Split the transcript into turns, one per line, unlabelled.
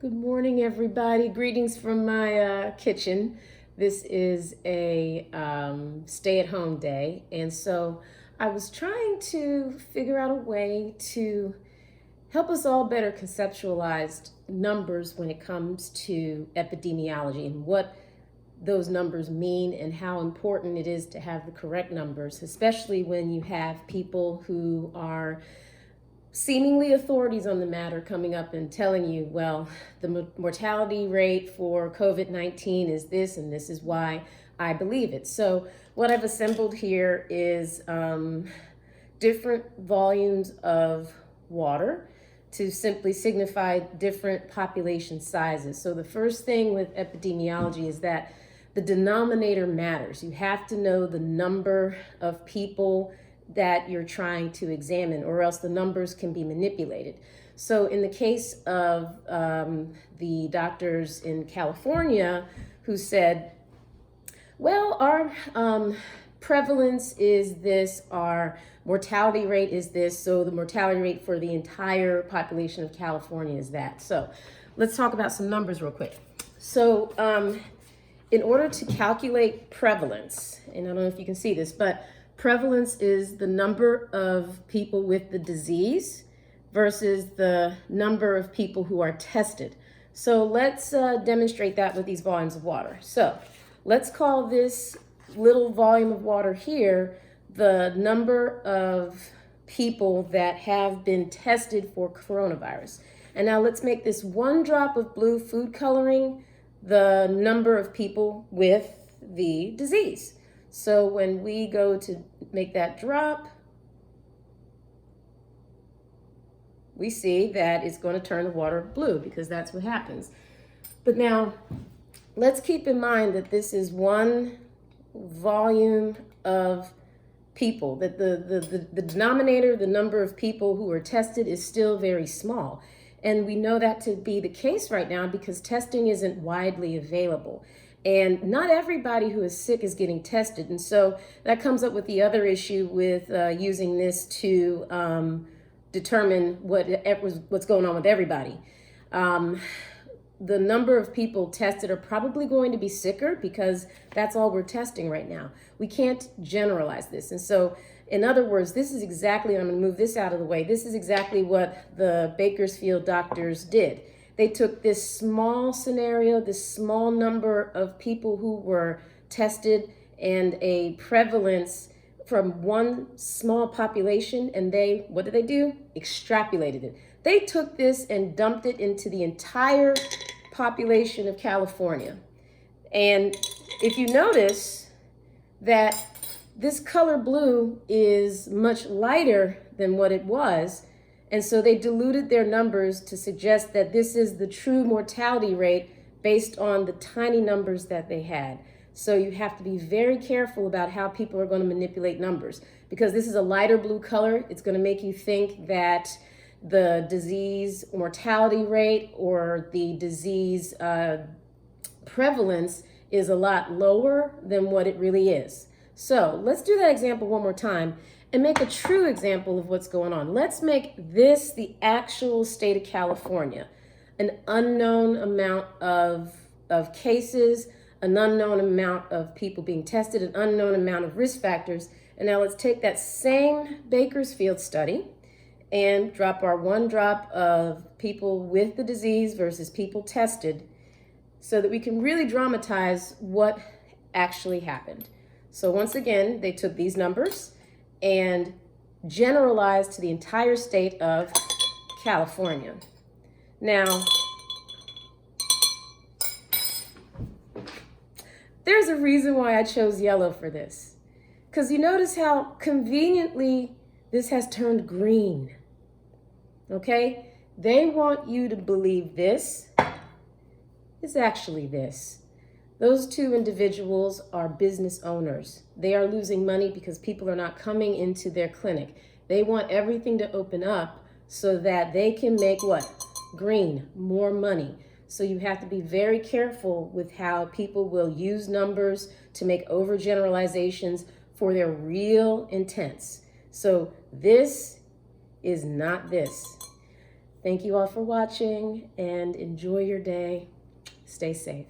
Good morning, everybody. Greetings from my kitchen. This is a stay-at-home day, and so I was trying to figure out a way to help us all better conceptualize numbers when it comes to epidemiology and what those numbers mean and how important it is to have the correct numbers, especially when you have people who are seemingly authorities on the matter coming up and telling you, well, the mortality rate for COVID-19 is this, and this is why I believe it. So what I've assembled here is different volumes of water to simply signify different population sizes. So the first thing with epidemiology is that the denominator matters. You have to know the number of people that you're trying to examine, or else the numbers can be manipulated. So in the case of the doctors in California who said, well, our prevalence is this, our mortality rate is this, so the mortality rate for the entire population of California is that. So let's talk about some numbers real quick. So in order to calculate prevalence, and I don't know if you can see this, but prevalence is the number of people with the disease versus the number of people who are tested. So let's demonstrate that with these volumes of water. So let's call this little volume of water here the number of people that have been tested for coronavirus. And now let's make this one drop of blue food coloring the number of people with the disease. So when we go to make that drop, we see that it's going to turn the water blue because that's what happens. But now let's keep in mind that this is one volume of people, that the denominator, the number of people who are tested, is still very small. And we know that to be the case right now because testing isn't widely available. And not everybody who is sick is getting tested. And so that comes up with the other issue with using this to determine what's going on with everybody. The number of people tested are probably going to be sicker because that's all we're testing right now. We can't generalize this. And so, in other words, this is exactly, I'm going to move this out of the way, this is exactly what the Bakersfield doctors did. They took this small scenario, this small number of people who were tested and a prevalence from one small population, and what did they do? Extrapolated it. They took this and dumped it into the entire population of California. And if you notice that this color blue is much lighter than what it was, and so they diluted their numbers to suggest that this is the true mortality rate based on the tiny numbers that they had. So you have to be very careful about how people are going to manipulate numbers. Because this is a lighter blue color, it's going to make you think that the disease mortality rate or the disease prevalence is a lot lower than what it really is. So let's do that example one more time and make a true example of what's going on. Let's make this the actual state of California. An unknown amount of cases, an unknown amount of people being tested, an unknown amount of risk factors. And now let's take that same Bakersfield study and drop our one drop of people with the disease versus people tested so that we can really dramatize what actually happened. So once again, they took these numbers and generalized to the entire state of California. Now, there's a reason why I chose yellow for this. Because you notice how conveniently this has turned green. Okay? They want you to believe this is actually this. Those two individuals are business owners. They are losing money because people are not coming into their clinic. They want everything to open up so that they can make what? Green, more money. So you have to be very careful with how people will use numbers to make overgeneralizations for their real intents. So this is not this. Thank you all for watching and enjoy your day. Stay safe.